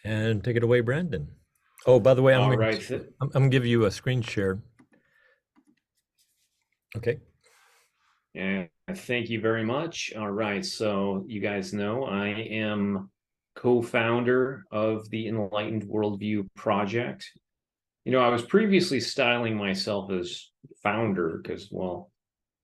And take it away, Brandon. Oh, by the way, All right. I'm gonna give you a screen share. Okay. And thank you very much. All right. So you guys know I am co-founder of the Enlightened Worldview Project. I was previously styling myself as founder because, well,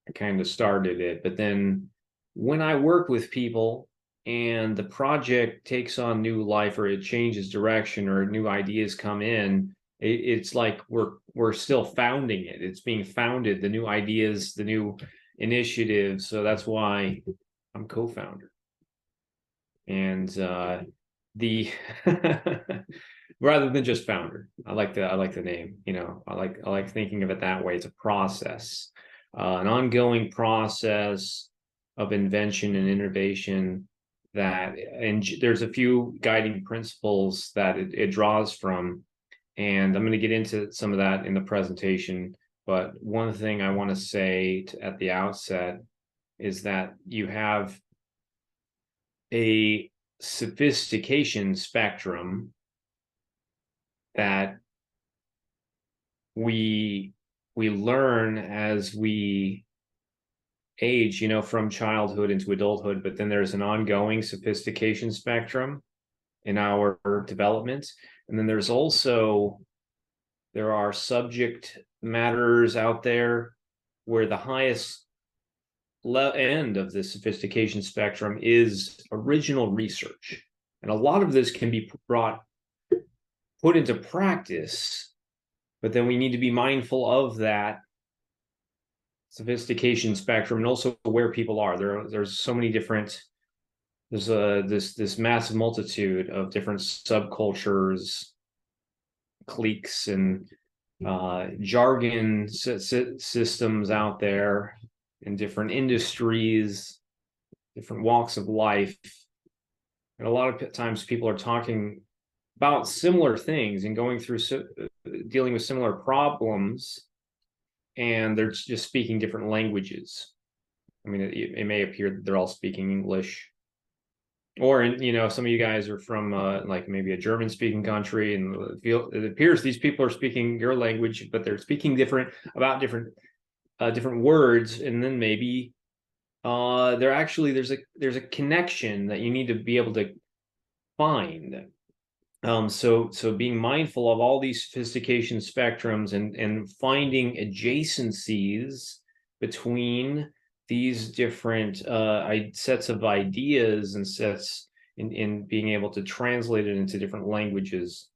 I kind of started it. But then when I work with people and the project takes on new life or it changes direction or new ideas come in, it's like we're still founding it. It's being founded, the new ideas, the new initiatives. So that's why I'm co-founder. And the rather than just founder, I like the name. I like thinking of it that way. It's a process, an ongoing process of invention and innovation and there's a few guiding principles that it draws from, and I'm going to get into some of that in the presentation. But one thing I want to say at the outset is that you have a sophistication spectrum that we learn as we age, from childhood into adulthood, but then there's an ongoing sophistication spectrum in our development. And then there are subject matters out there where the highest end of the sophistication spectrum is original research. And a lot of this can be put into practice, but then we need to be mindful of that sophistication spectrum and also where people are. There's so many different, there's this massive multitude of different subcultures, cliques, and jargon systems out there in different industries, different walks of life. And a lot of times people are talking about similar things and going through dealing with similar problems, and they're just speaking different languages. I mean, it may appear that they're all speaking English, or some of you guys are from like maybe a German speaking country, and it appears these people are speaking your language, but they're speaking different words, and then maybe there's a connection that you need to be able to find. So being mindful of all these sophistication spectrums and finding adjacencies between these different sets of ideas and sets in being able to translate it into different languages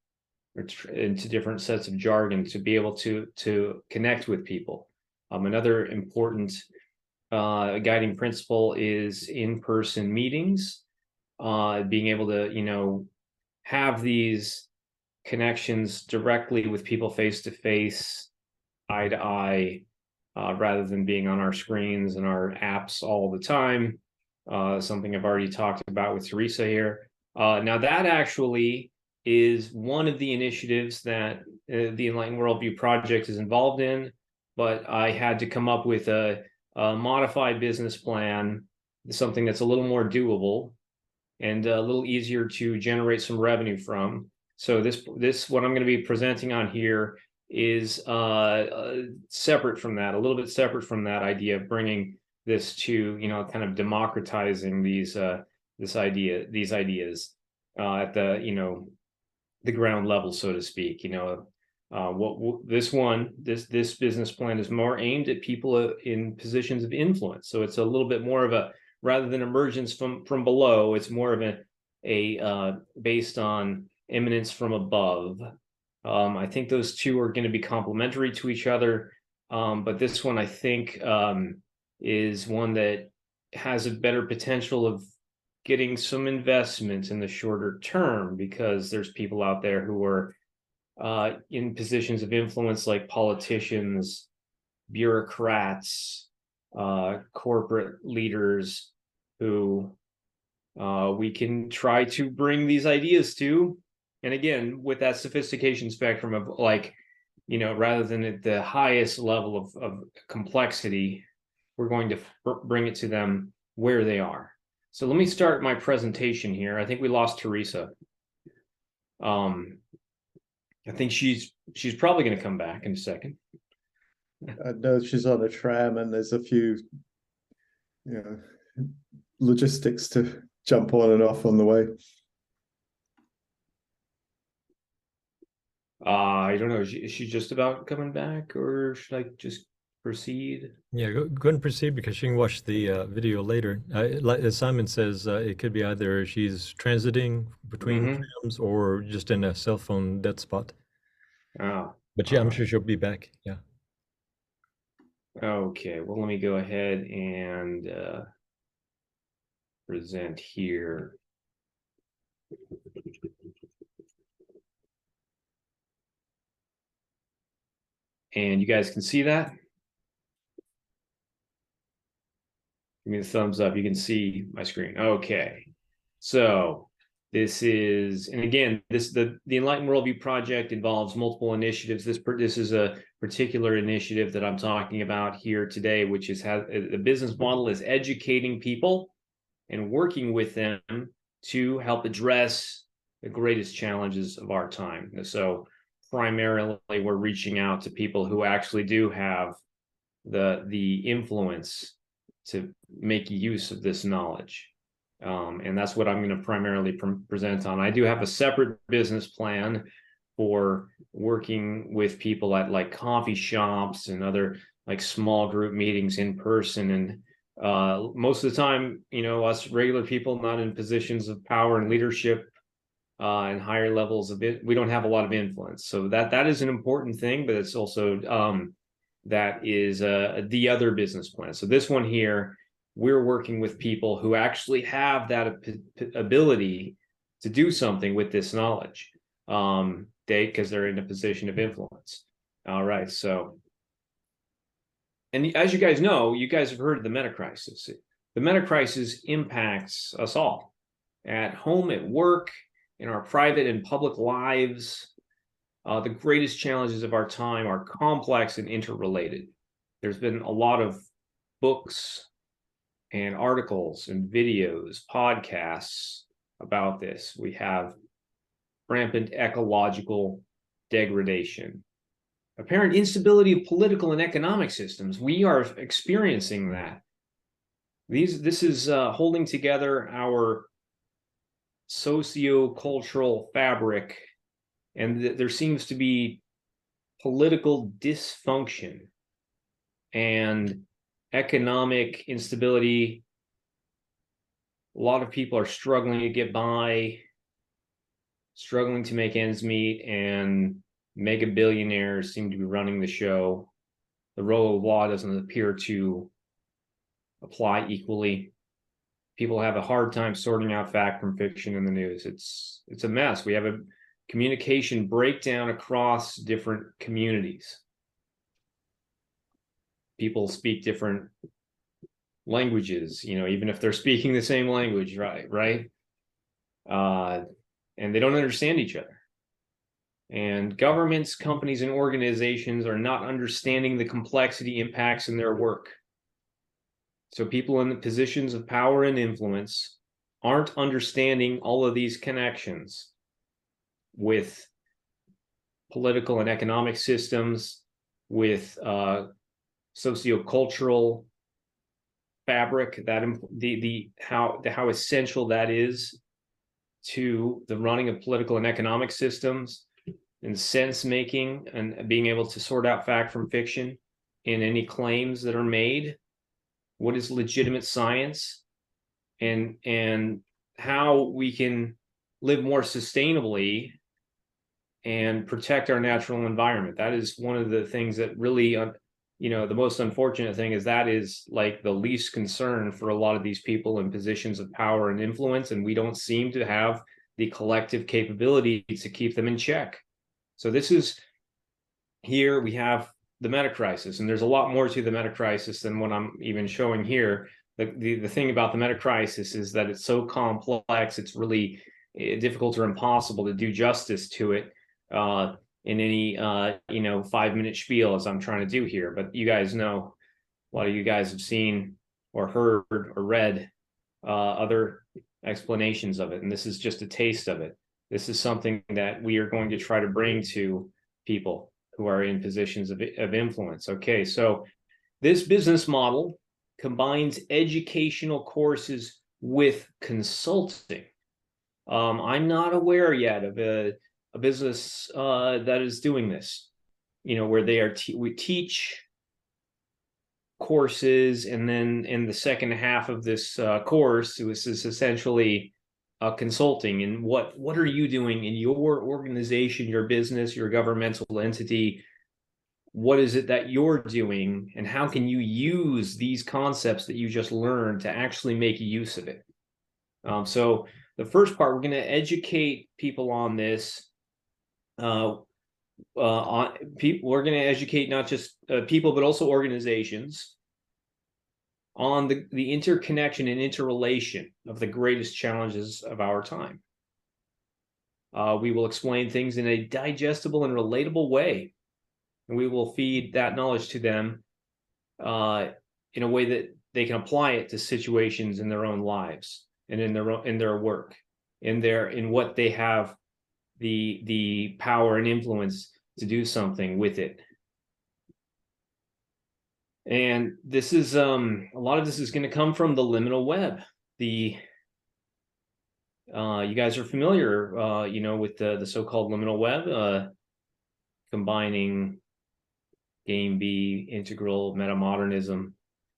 or into different sets of jargon to be able to connect with people. Another important guiding principle is in-person meetings, being able to, have these connections directly with people face to face, eye to eye, rather than being on our screens and our apps all the time. Something I've already talked about with Teresa here. Now that actually is one of the initiatives that the Enlightened Worldview Project is involved in, but I had to come up with a modified business plan, something that's a little more doable and a little easier to generate some revenue from. So this what I'm going to be presenting on here is separate from that, a little bit separate from that idea of bringing this to, kind of democratizing these ideas at the ground level, so to speak. This business plan is more aimed at people in positions of influence. So it's a little bit more of a, rather than emergence from below, it's more of a based on eminence from above. I think those two are going to be complementary to each other, but this one I think is one that has a better potential of getting some investment in the shorter term, because there's people out there who are in positions of influence, like politicians, bureaucrats, corporate leaders, who we can try to bring these ideas to. And again, with that sophistication spectrum of, like, rather than at the highest level of complexity, we're going to bring it to them where they are. So let me start my presentation here. I think we lost Teresa. I think she's probably going to come back in a second. I know she's on a tram, and there's a few, logistics to jump on and off on the way. I don't know. Is she just about coming back, or should I just proceed? Yeah, go ahead and proceed because she can watch the video later. Like as Simon says, it could be either she's transiting between trams or just in a cell phone dead spot. Oh, But yeah, I'm sure she'll be back. Yeah. okay. Well, let me go ahead and present here. And you guys can see that? Give me the thumbs up. You can see my screen. Okay. So this is, and again, the Enlightened Worldview Project involves multiple initiatives. This is a particular initiative that I'm talking about here today, which is how the business model is educating people and working with them to help address the greatest challenges of our time. So primarily, we're reaching out to people who actually do have the influence to make use of this knowledge. And that's what I'm going to primarily present on. I do have a separate business plan for working with people at like coffee shops and other like small group meetings in person. And most of the time, us regular people not in positions of power and leadership and higher levels of it, we don't have a lot of influence. So that is an important thing, but it's also that is the other business plan. So this one here, we're working with people who actually have that ability to do something with this knowledge, because they're in a position of influence. All right, so, and as you guys know, you guys have heard of the meta crisis. The meta crisis impacts us all, at home, at work, in our private and public lives. The greatest challenges of our time are complex and interrelated. There's been a lot of books and articles and videos, podcasts about this. We have rampant ecological degradation, apparent instability of political and economic systems. We are experiencing that. This is holding together our socio-cultural fabric, and there seems to be political dysfunction and economic instability. A lot of people are struggling to get by, struggling to make ends meet, and mega billionaires seem to be running the show. The rule of law doesn't appear to apply equally. People have a hard time sorting out fact from fiction in the news. It's a mess. We have a communication breakdown across different communities. People speak different languages, even if they're speaking the same language, right? And they don't understand each other. And governments, companies, and organizations are not understanding the complexity impacts in their work. So people in the positions of power and influence aren't understanding all of these connections with political and economic systems, with sociocultural fabric, that how essential that is to the running of political and economic systems, and sense making, and being able to sort out fact from fiction in any claims that are made. What is legitimate science, and how we can live more sustainably and protect our natural environment. That is one of the things that really, the most unfortunate thing is that is like the least concern for a lot of these people in positions of power and influence, and we don't seem to have the collective capability to keep them in check. So this is, here we have the meta crisis, and there's a lot more to the meta crisis than what I'm even showing here. The thing about the meta crisis is that it's so complex, it's really difficult or impossible to do justice to it in any 5-minute spiel as I'm trying to do here. But you guys know, a lot of you guys have seen or heard or read other explanations of it, and this is just a taste of it. This is something that we are going to try to bring to people who are in positions of influence. Okay, so this business model combines educational courses with consulting. I'm not aware yet of a business that is doing this, where they are we teach courses, and then in the second half of this course, this is essentially consulting. And what are you doing in your organization, your business, your governmental entity? What is it that you're doing, and how can you use these concepts that you just learned to actually make use of it? So the first part, we're going to educate people on this. We're going to educate not just people, but also organizations on the interconnection and interrelation of the greatest challenges of our time. We will explain things in a digestible and relatable way, and we will feed that knowledge to them in a way that they can apply it to situations in their own lives and in their work, in what they have the power and influence to do something with it. And this is a lot of this is going to come from the liminal web. You guys are familiar, with the so-called liminal web, combining Game B, integral, metamodernism.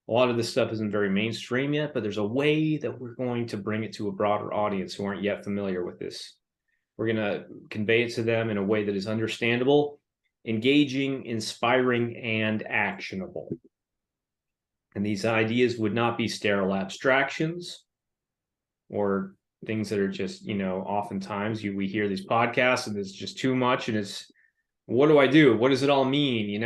A lot of this stuff isn't very mainstream yet, but there's a way that we're going to bring it to a broader audience who aren't yet familiar with this. We're going to convey it to them in a way that is understandable, engaging, inspiring, and actionable. And these ideas would not be sterile abstractions or things that are just, oftentimes we hear these podcasts and it's just too much, and it's, what do I do? What does it all mean?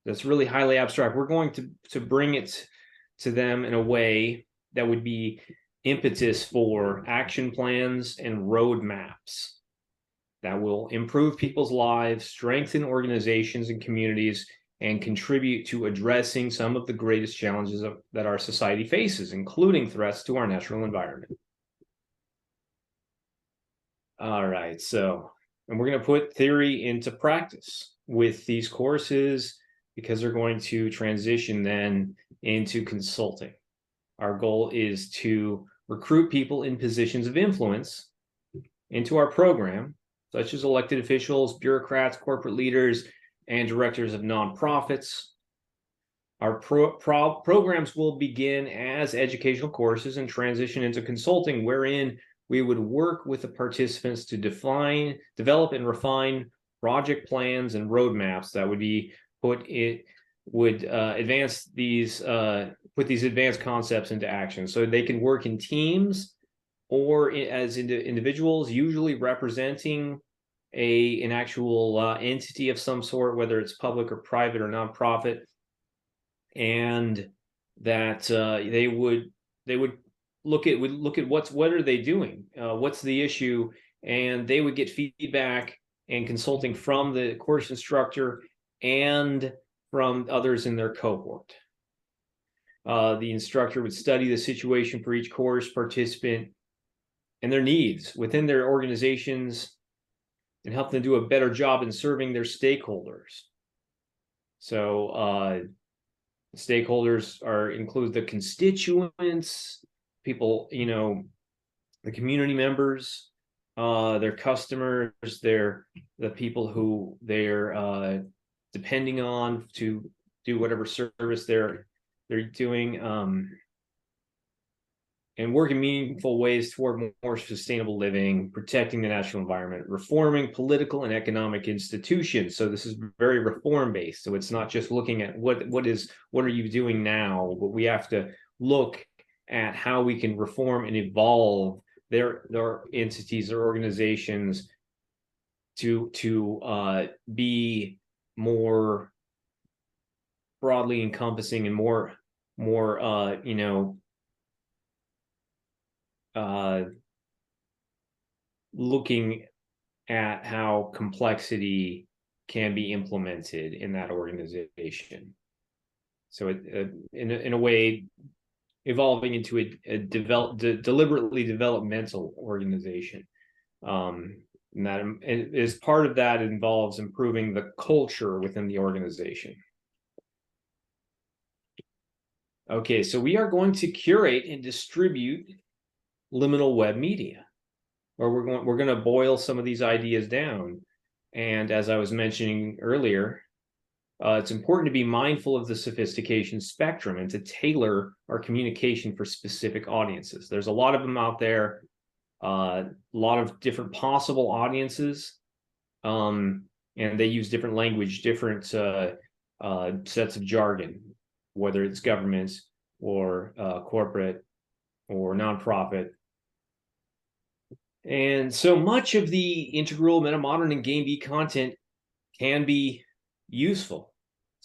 That's really highly abstract. We're going to bring it to them in a way that would be impetus for action plans and roadmaps that will improve people's lives, strengthen organizations and communities, and contribute to addressing some of the greatest challenges that our society faces, including threats to our natural environment. All right, and we're going to put theory into practice with these courses, because they're going to transition then into consulting. Our goal is to recruit people in positions of influence into our program, such as elected officials, bureaucrats, corporate leaders, and directors of nonprofits. Our programs will begin as educational courses and transition into consulting, wherein we would work with the participants to develop, and refine project plans and roadmaps that would be advance these put these advanced concepts into action, so they can work in teams or as individuals, usually representing an actual entity of some sort, whether it's public or private or nonprofit, and that they would look at what are they doing, what's the issue, and they would get feedback and consulting from the course instructor and from others in their cohort. The instructor would study the situation for each course participant and their needs within their organizations, and help them do a better job in serving their stakeholders. So stakeholders include the constituents, people, the community members, their customers, the people who they're depending on to do whatever service they're doing, and work in meaningful ways toward more sustainable living, protecting the natural environment, reforming political and economic institutions. So this is very reform based. So it's not just looking at what are you doing now, but we have to look at how we can reform and evolve their entities or organizations to be more broadly encompassing and more looking at how complexity can be implemented in that organization. So in a way, evolving into a deliberately developmental organization. And that is part of that involves improving the culture within the organization. Okay, so we are going to curate and distribute liminal web media, or we're going to boil some of these ideas down. And as I was mentioning earlier, it's important to be mindful of the sophistication spectrum and to tailor our communication for specific audiences. There's a lot of them out there, a lot of different possible audiences, and they use different language, different sets of jargon, whether it's governments or corporate or nonprofit. And so much of the integral, meta-modern, and game B content can be useful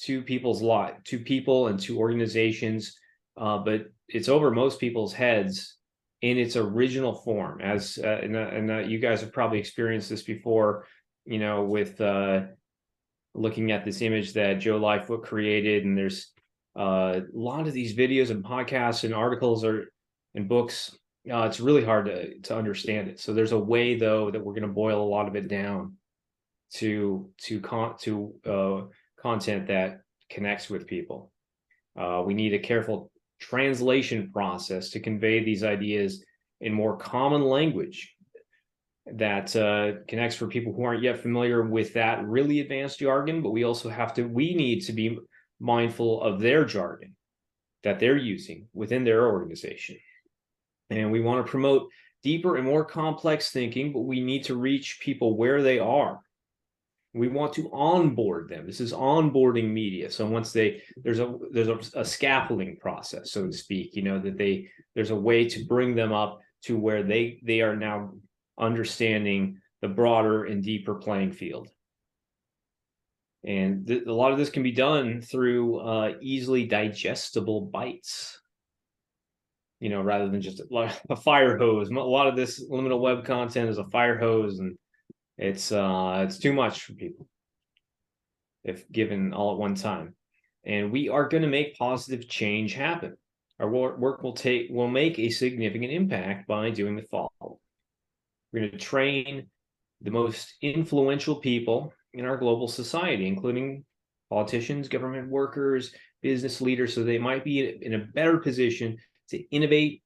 to people's lives, to people and to organizations, but it's over most people's heads in its original form. As you guys have probably experienced this before, you know, with looking at this image that Joe Lightfoot created, and there's a lot of these videos and podcasts and articles and books. It's really hard to understand it. So there's a way, though, that we're going to boil a lot of it down to content that connects with people. We need a careful translation process to convey these ideas in more common language that connects for people who aren't yet familiar with that really advanced jargon. But we need to be mindful of their jargon that they're using within their organization. And we want to promote deeper and more complex thinking, but we need to reach people where they are. We want to onboard them. This is onboarding media. So once there's a scaffolding process, so to speak, you know, that there's a way to bring them up to where they are now understanding the broader and deeper playing field. And a lot of this can be done through easily digestible bites, you know, rather than just a fire hose. A lot of this liminal web content is a fire hose, and it's too much for people if given all at one time. And we are going to make positive change happen. Our work will make a significant impact by doing the following. We're going to train the most influential people in our global society, including politicians, government workers, business leaders, so they might be in a better position to innovate,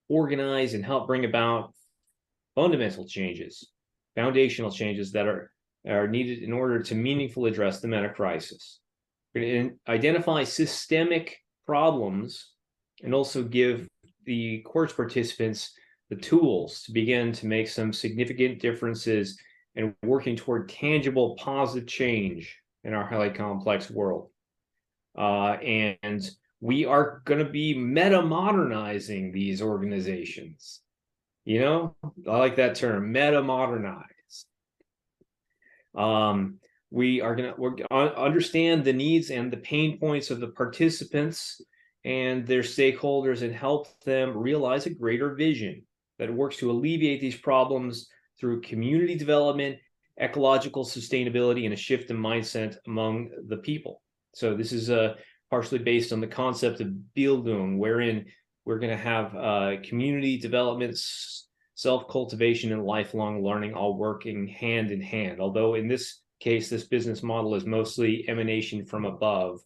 organize, and help bring about fundamental changes, foundational changes that are needed in order to meaningfully address the meta crisis. We're going to identify systemic problems and also give the course participants the tools to begin to make some significant differences and working toward tangible, positive change in our highly complex world. And we are going to be meta-modernizing these organizations. You know, I like that term, meta-modernize. We're going to understand the needs and the pain points of the participants and their stakeholders and help them realize a greater vision that works to alleviate these problems through community development, ecological sustainability, and a shift in mindset among the people. So this is partially based on the concept of Bildung, wherein we're going to have community development, self-cultivation, and lifelong learning all working hand in hand. Although in this case, this business model is mostly emanation from above.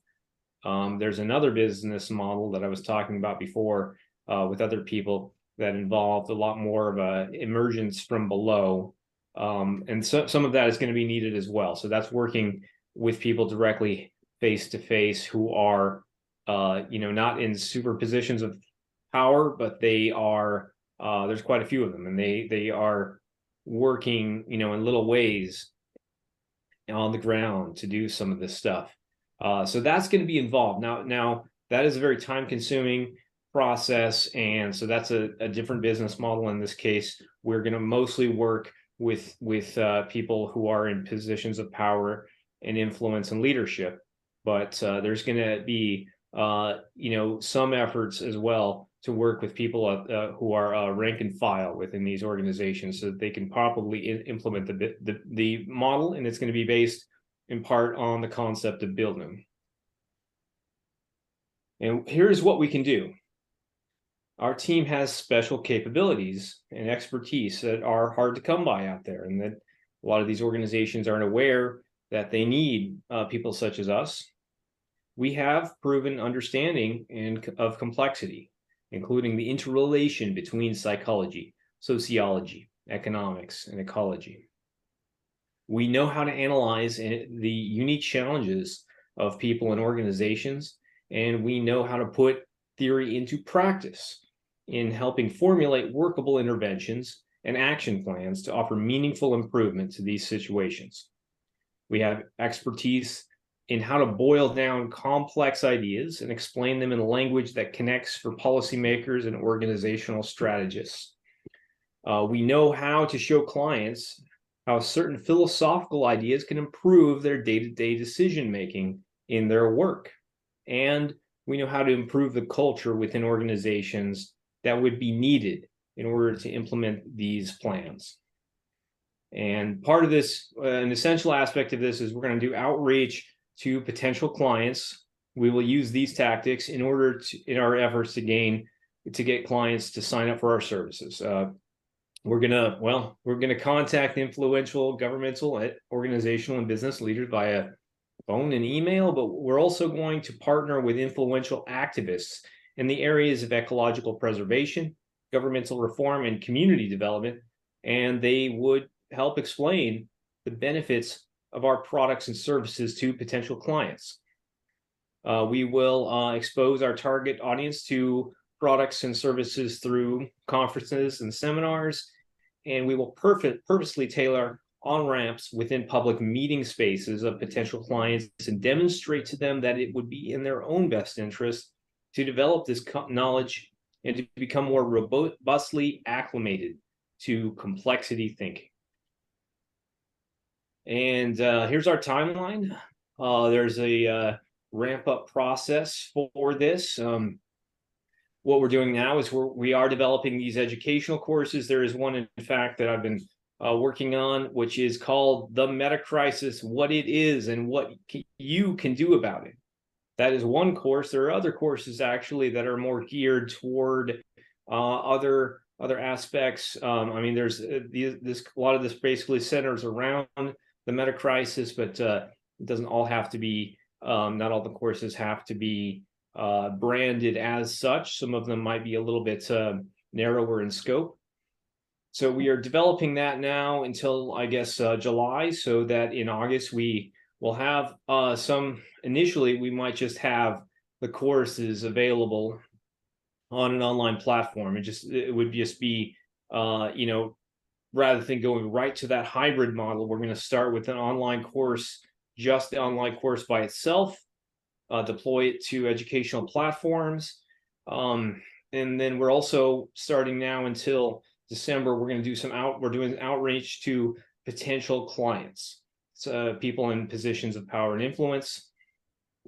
There's another business model that I was talking about before with other people that involved a lot more of a emergence from below. And so some of that is going to be needed as well. So that's working with people directly face to face who are, not in super positions of power, but they are, there's quite a few of them, and they are working, in little ways on the ground to do some of this stuff. So that's going to be involved. Now that is a very time consuming process. And so that's a different business model. In this case, we're going to mostly work with people who are in positions of power and influence and leadership. But there's going to be, some efforts as well to work with people who are rank and file within these organizations so that they can properly implement the model. And it's going to be based in part on the concept of Bildung. And here's what we can do. our team has special capabilities and expertise that are hard to come by out there, and that a lot of these organizations aren't aware that they need people such as us. We have proven understanding of complexity, including the interrelation between psychology, sociology, economics, and ecology. We know how to analyze the unique challenges of people and organizations, and we know how to put theory into practice in helping formulate workable interventions and action plans to offer meaningful improvement to these situations. We have expertise in how to boil down complex ideas and explain them in a language that connects for policymakers and organizational strategists. We know how to show clients how certain philosophical ideas can improve their day-to-day decision-making in their work. And we know how to improve the culture within organizations that would be needed in order to implement these plans. And part of this, an essential aspect of this, is we're going to do outreach to potential clients. We will use these tactics in order to, in our efforts to get clients to sign up for our services. We're gonna contact influential governmental, organizational, and business leaders via phone and email, but we're also going to partner with influential activists in the areas of ecological preservation, governmental reform, and community development, and they would help explain the benefits of our products and services to potential clients. We will expose our target audience to products and services through conferences and seminars, and we will purposely tailor on-ramps within public meeting spaces of potential clients and demonstrate to them that it would be in their own best interest to develop this knowledge and to become more robustly acclimated to complexity thinking. And here's our timeline. There's a ramp-up process for this. What we're doing now is we are developing these educational courses. There is one, in fact, that I've been working on, which is called The Meta Crisis: What It Is and What You Can Do About It. That is one course. There are other courses actually that are more geared toward other aspects. I mean, there's a lot of this basically centers around the meta crisis, but it doesn't all have to be. Not all the courses have to be branded as such. Some of them might be a little bit narrower in scope. So we are developing that now until, I guess, July, so that in August we will have initially we might just have the courses available on an online platform. It would just be, rather than going right to that hybrid model, we're going to start with an online course, just the online course by itself, deploy it to educational platforms. And then we're also starting now until December, we're going to do we're doing outreach to potential clients. So people in positions of power and influence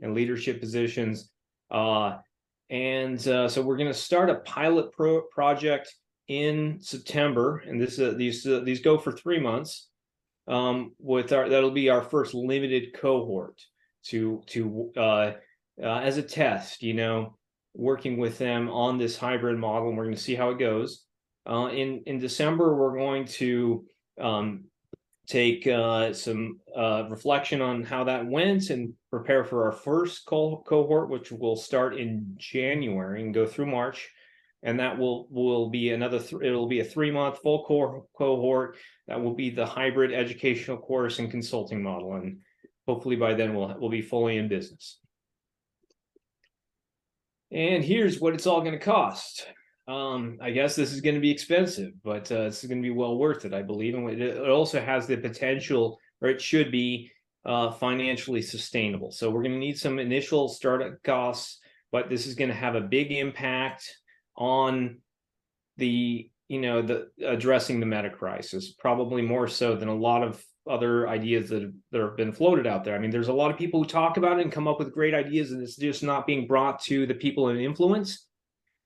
and leadership positions. So we're going to start a pilot project in September, and these go for 3 months. That'll be our first limited cohort to as a test, working with them on this hybrid model, and we're going to see how it goes. In December, we're going to take some reflection on how that went and prepare for our first cohort, which will start in January and go through March. And that will be it'll be a 3-month full cohort. That will be the hybrid educational course and consulting model. And hopefully by then we'll be fully in business. And here's what it's all going to cost. I guess this is going to be expensive, but it's going to be well worth it, I believe. And it also has the potential, or it should be, financially sustainable. So we're going to need some initial startup costs, but this is going to have a big impact on the addressing the meta crisis, probably more so than a lot of other ideas that have been floated out there. I mean, there's a lot of people who talk about it and come up with great ideas, and it's just not being brought to the people in influence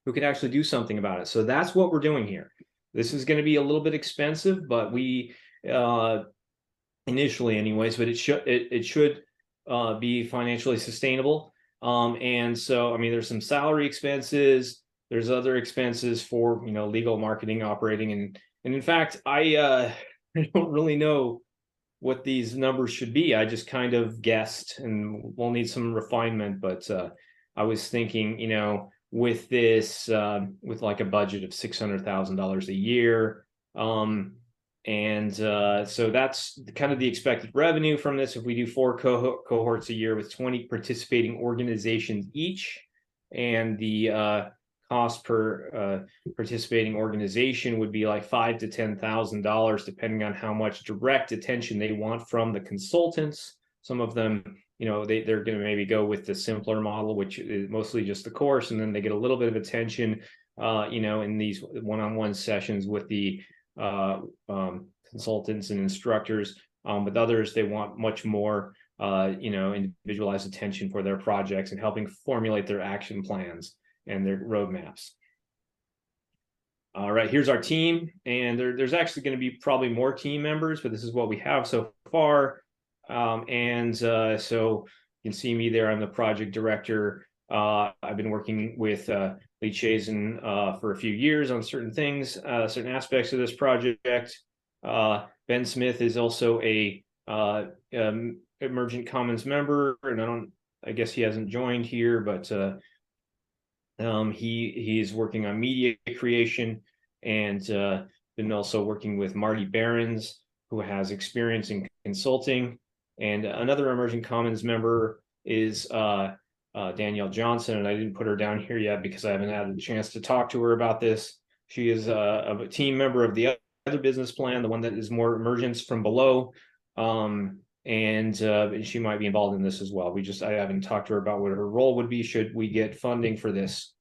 who can actually do something about it. So that's what we're doing here. This is going to be a little bit expensive, but we initially anyways, but it should be financially sustainable. And so, I mean, there's some salary expenses. there's other expenses for, you know, legal, marketing, operating, and in fact, I don't really know what these numbers should be. I just kind of guessed, and we'll need some refinement, but I was thinking, you know, with this, with like a budget of $600,000 a year, so that's kind of the expected revenue from this. If we do 4 cohorts a year with 20 participating organizations each, and the cost per participating organization would be like $5,000 to $10,000, depending on how much direct attention they want from the consultants. Some of them, you know, they're going to maybe go with the simpler model, which is mostly just the course, and then they get a little bit of attention, you know, in these one-on-one sessions with the consultants and instructors. But others, they want much more, you know, individualized attention for their projects and helping formulate their action plans and their roadmaps. All right, here's our team, and there's actually going to be probably more team members, but this is what we have so far. So you can see me there. I'm the project director. I've been working with Lee Chazen for a few years on certain things, certain aspects of this project. Ben Smith is also a Emergent Commons member, and I guess he hasn't joined here, but he's working on media creation, and been also working with Marty Behrens, who has experience in consulting. And another Emergent Commons member is Danielle Johnson, and I didn't put her down here yet because I haven't had a chance to talk to her about this. She is a team member of the other business plan, the one that is more emergence from below, and she might be involved in this as well. I haven't talked to her about what her role would be should we get funding for this.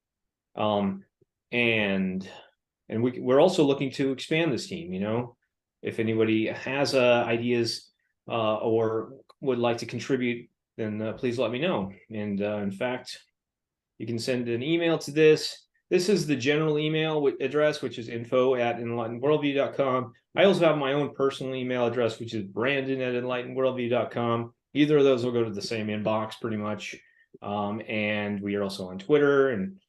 And we're also looking to expand this team. You know, if anybody has ideas or would like to contribute, then please let me know. And in fact, you can send an email to this. This is the general email address, which is info@enlightenedworldview.com. I also have my own personal email address, which is brandon@enlightenedworldview.com. Either of those will go to the same inbox pretty much. And we are also on Twitter and,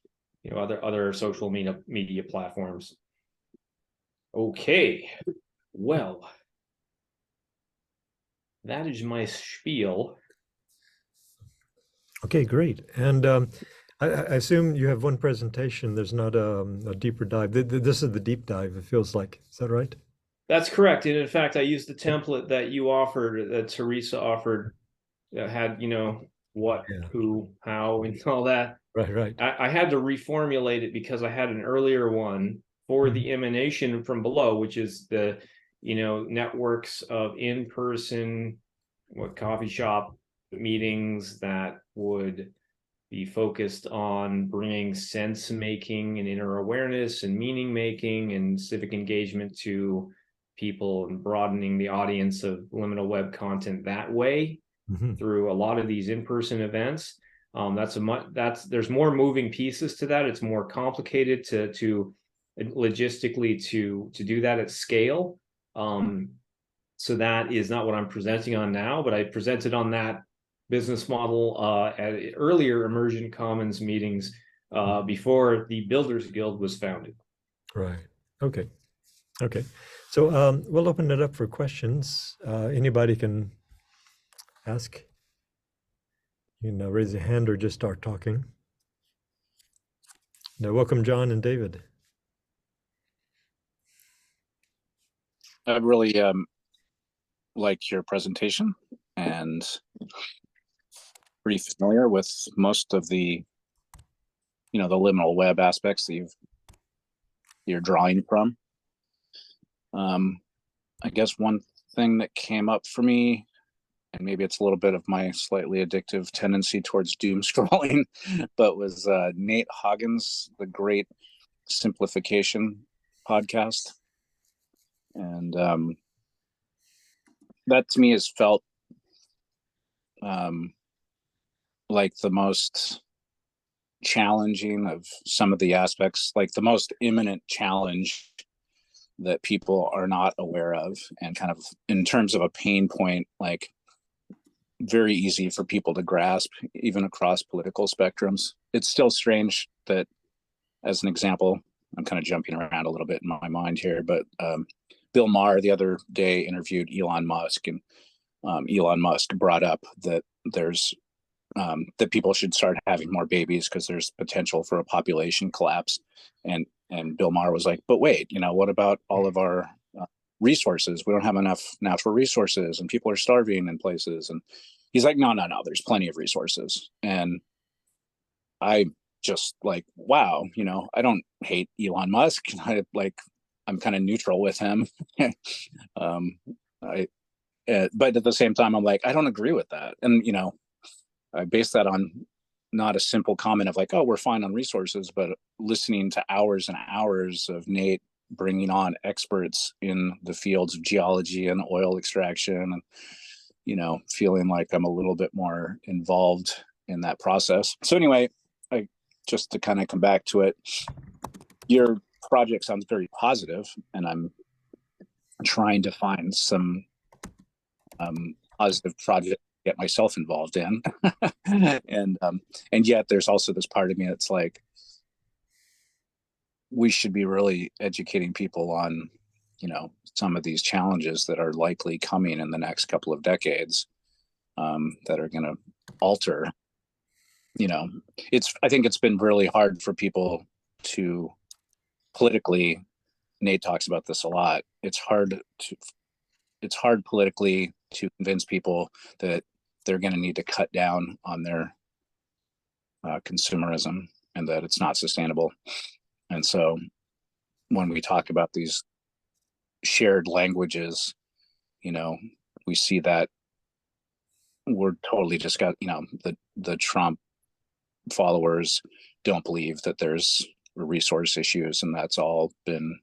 you know, other social media platforms. Okay, well, that is my spiel. Okay, great. And I assume you have one presentation. There's not a deeper dive. This is the deep dive, it feels like. Is that right? That's correct. And in fact, I used the template that you offered, that Teresa offered, that had, you know, what, who, how, and all that. Right. I had to reformulate it because I had an earlier one for the emanation from below, which is the, you know, networks of in-person, coffee shop meetings that would be focused on bringing sense making and inner awareness and meaning making and civic engagement to people, and broadening the audience of liminal web content that way through a lot of these in-person events. There's more moving pieces to that. It's more complicated to logistically to do that at scale. So that is not what I'm presenting on now, but I presented on that business model at earlier Emergent Commons meetings before the Builders Guild was founded. Right. Okay. So we'll open it up for questions. Anybody can ask. You can raise your hand or just start talking. Now, welcome, John and David. I really liked your presentation, and pretty familiar with most of the, you know, the liminal web aspects that you're drawing from. I guess one thing that came up for me, and maybe it's a little bit of my slightly addictive tendency towards doom scrolling, but was Nate Hoggins, the Great Simplification podcast. And that to me has felt like the most challenging of some of the aspects, like the most imminent challenge that people are not aware of, and kind of in terms of a pain point, like very easy for people to grasp, even across political spectrums. It's still strange that as an example. I'm kind of jumping around a little bit in my mind here, but Bill Maher the other day interviewed Elon Musk, and Elon Musk brought up that there's that people should start having more babies because there's potential for a population collapse. And Bill Maher was like, but wait, what about all of our resources? We don't have enough natural resources, and people are starving in places. And he's like, no, there's plenty of resources. And I just like, wow, I don't hate Elon Musk. I'm kind of neutral with him. But at the same time, I'm like, I don't agree with that. And, I base that on not a simple comment of like, oh, we're fine on resources, but listening to hours and hours of Nate bringing on experts in the fields of geology and oil extraction, and, feeling like I'm a little bit more involved in that process. So anyway, just to kind of come back to it, your project sounds very positive, and I'm trying to find some positive project to get myself involved in. And yet there's also this part of me that's like, we should be really educating people on, some of these challenges that are likely coming in the next couple of decades, that are going to alter, I think it's been really hard for people to politically, Nate talks about this a lot. It's hard politically to convince people that they're going to need to cut down on their consumerism and that it's not sustainable. And so when we talk about these shared languages, we see that we're totally just got, the Trump followers don't believe that there's resource issues, and that's all been,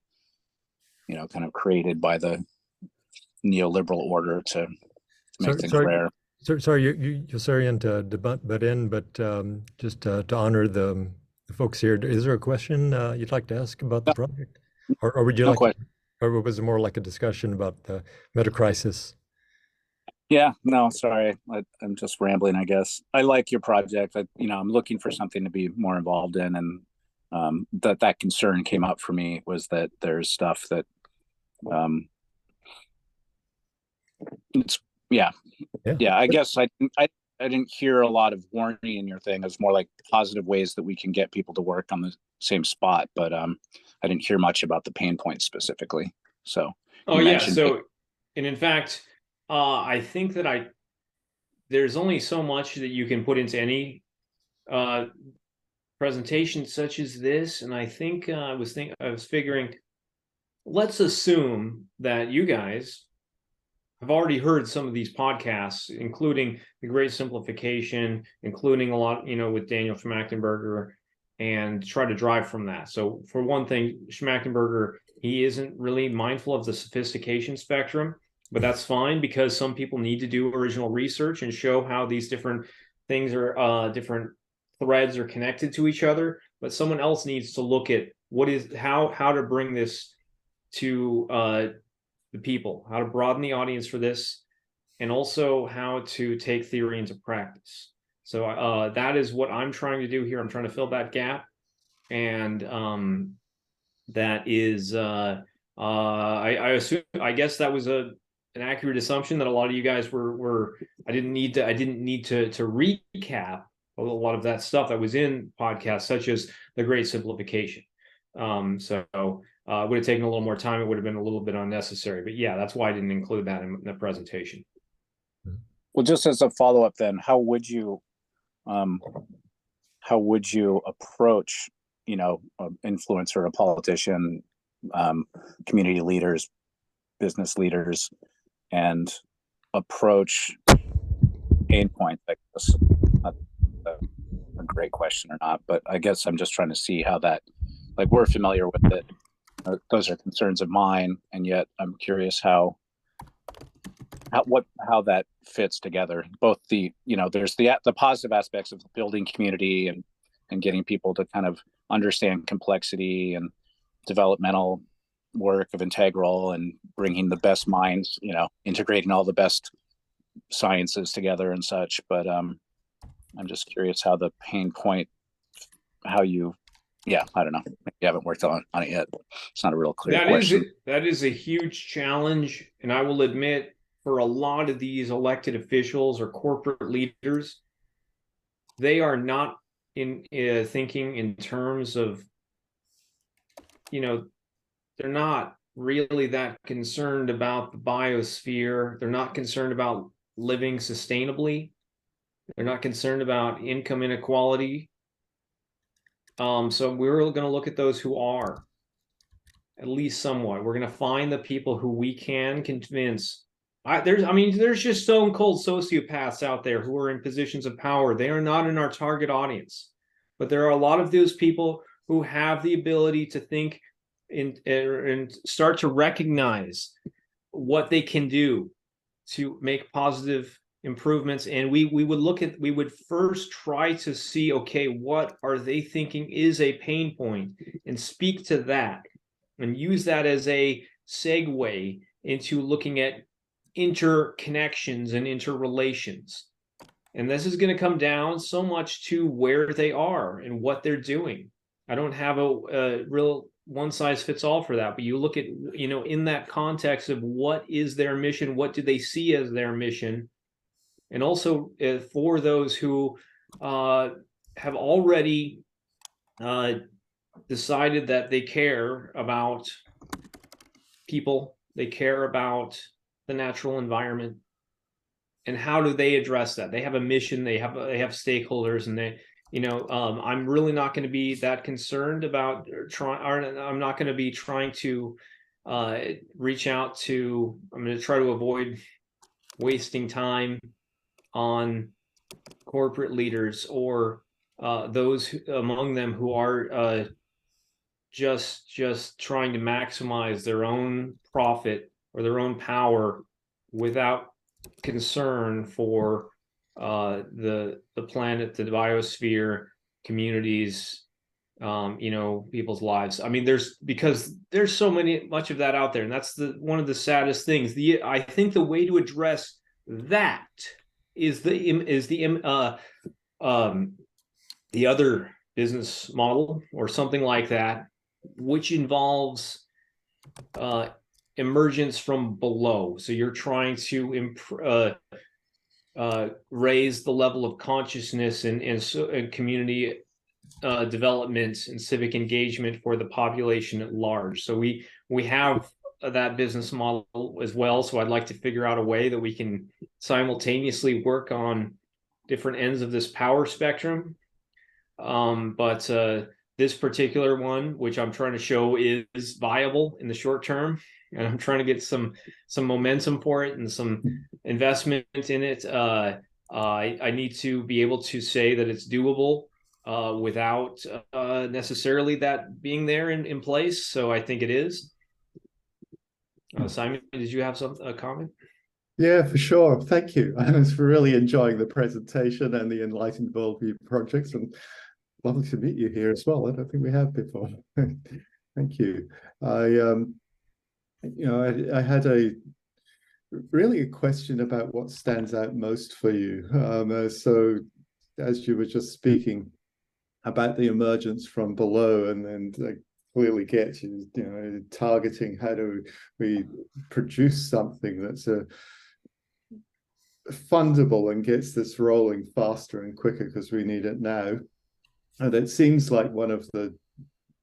kind of created by the neoliberal order to make things rare. Sorry, you're sorry to butt in, but just to honor the folks here, is there a question you'd like to ask about the project, or would you No like, question. or was it more like a discussion about the meta crisis? Yeah, no, sorry, I'm just rambling, I guess. I like your project. I'm looking for something to be more involved in, and that concern came up for me, was that there's stuff that it's yeah. I guess I didn't hear a lot of warning in your thing. It was more like positive ways that we can get people to work on the same spot, but I didn't hear much about the pain points specifically. So and in fact, I think that there's only so much that you can put into any presentation such as this, and I think I was figuring, let's assume that you guys have already heard some of these podcasts, including The Great Simplification, including a lot, with Daniel Schmachtenberger, and try to drive from that. So for one thing, Schmachtenberger, he isn't really mindful of the sophistication spectrum, but that's fine, because some people need to do original research and show how these different things are, different threads are connected to each other. But someone else needs to look at how to bring this to the people, how to broaden the audience for this, and also how to take theory into practice. So that is what I'm trying to do here. I'm trying to fill that gap, and that is I guess that was an accurate assumption that a lot of you guys were. I didn't need to recap a lot of that stuff that was in podcasts such as The Great Simplification. It would have taken a little more time. It would have been a little bit unnecessary, but yeah, that's why I didn't include that in the presentation. Well, just as a follow-up then, how would you approach, an influencer, a politician, community leaders, business leaders, and approach pain points? I guess not a great question or not, but I guess I'm just trying to see how that, like, we're familiar with it. Those are concerns of mine, and yet I'm curious how that fits together. Both there's the positive aspects of building community and getting people to kind of understand complexity and developmental work of Integral, and bringing the best minds, integrating all the best sciences together and such. But I'm just curious how the pain point, how you Yeah, I don't know. You haven't worked on it yet. It's not a real clear question. That is a huge challenge, and I will admit, for a lot of these elected officials or corporate leaders, they are not in thinking in terms of, they're not really that concerned about the biosphere. They're not concerned about living sustainably. They're not concerned about income inequality. So we're going to look at those who are, at least somewhat. We're going to find the people who we can convince. There's just stone cold sociopaths out there who are in positions of power. They are not in our target audience, but there are a lot of those people who have the ability to think and start to recognize what they can do to make positive improvements. And we would first try to see, okay, what are they thinking is a pain point, and speak to that and use that as a segue into looking at interconnections and interrelations. And this is going to come down so much to where they are and what they're doing. I don't have a real one size fits all for that, but you look at, in that context of what is their mission, what do they see as their mission? And also for those who have already decided that they care about people, they care about the natural environment, and how do they address that? They have a mission, they have stakeholders, and they, I'm really not going to be that concerned about I'm not going to be trying to reach out to, I'm going to try to avoid wasting time on corporate leaders or those among them who are just trying to maximize their own profit or their own power without concern for the planet, the biosphere, communities, people's lives. Because there's so much of that out there, and that's one of the saddest things. I think the way to address that is the other business model or something like that, which involves emergence from below. So you're trying to raise the level of consciousness and community development and civic engagement for the population at large. So we have that business model as well. So I'd like to figure out a way that we can simultaneously work on different ends of this power spectrum. But this particular one, which I'm trying to show is viable in the short term, and I'm trying to get some momentum for it and some investment in it. I need to be able to say that it's doable without necessarily that being there in place. So I think it is. Simon, did you have a comment? Yeah, for sure. Thank you. I was really enjoying the presentation and the Enlightened Worldview projects, and lovely to meet you here as well. I don't think we have before. Thank you. I had really a question about what stands out most for you. So as you were just speaking about the emergence from below, and clearly get you targeting how do we produce something that's fundable and gets this rolling faster and quicker because we need it now. And it seems like one of the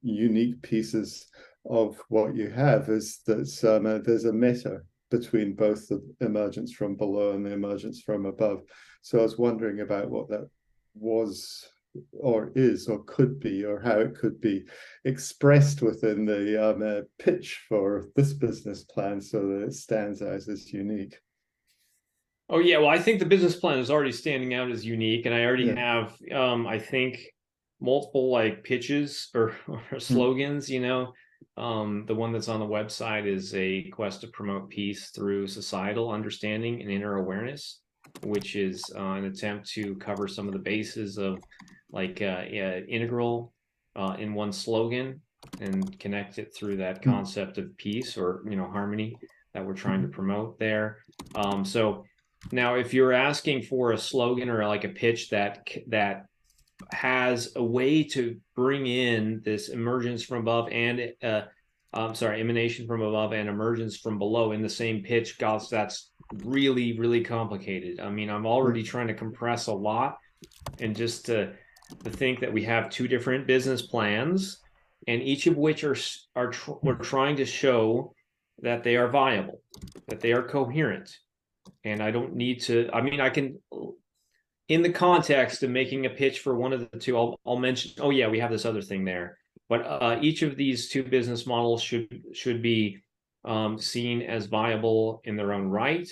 unique pieces of what you have is that there's a meta between both the emergence from below and the emergence from above. So I was wondering about what that was or is or could be, or how it could be expressed within the pitch for this business plan so that it stands out as unique. Oh yeah, well, I think the business plan is already standing out as unique, and I already have I think multiple pitches or slogans. The one that's on the website is a quest to promote peace through societal understanding and inner awareness, which is an attempt to cover some of the bases of integral in one slogan and connect it through that concept of peace or harmony that we're trying to promote there. So now if you're asking for a slogan or a pitch that has a way to bring in this emergence from above and emanation from above and emergence from below in the same pitch. Gosh, that's really, really complicated. I mean, I'm already trying to compress a lot, and just to think that we have two different business plans, and each of which we're trying to show that they are viable, that they are coherent. And I don't need to, I mean, I can, in the context of making a pitch for one of the two, I'll mention, oh yeah, we have this other thing there. But each of these two business models should be seen as viable in their own right.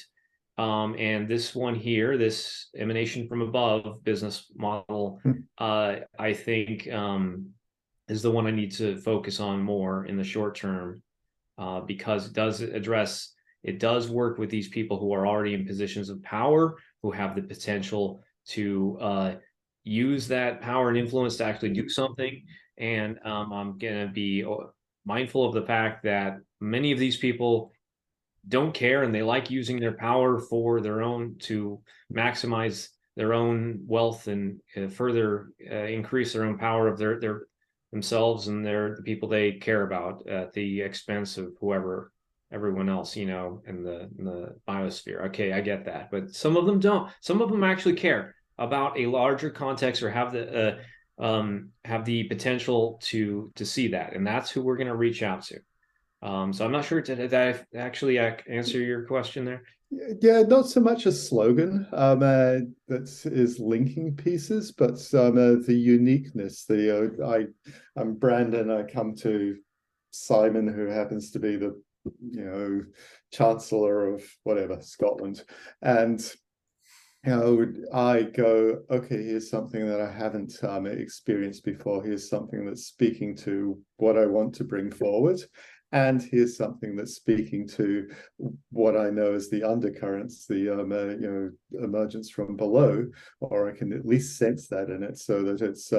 And this one here, this emanation from above business model, I think is the one I need to focus on more in the short term, because it does work with these people who are already in positions of power, who have the potential to use that power and influence to actually do something. And I'm going to be mindful of the fact that many of these people don't care, and they like using their power for their own, to maximize their own wealth and further increase their own power of themselves and the people they care about at the expense of everyone else, in the biosphere. Okay, I get that, but some of them don't. Some of them actually care about a larger context, or have the potential to see that, and that's who we're going to reach out to. So I'm not sure did I actually answer your question there. Yeah, not so much a slogan that is linking pieces, but the uniqueness. I'm Brandon. I come to Simon, who happens to be the Chancellor of whatever, Scotland, and I go, okay, here's something that I haven't experienced before. Here's something that's speaking to what I want to bring forward. And here's something that's speaking to what I know as the undercurrents, the emergence from below, or I can at least sense that in it, so that it's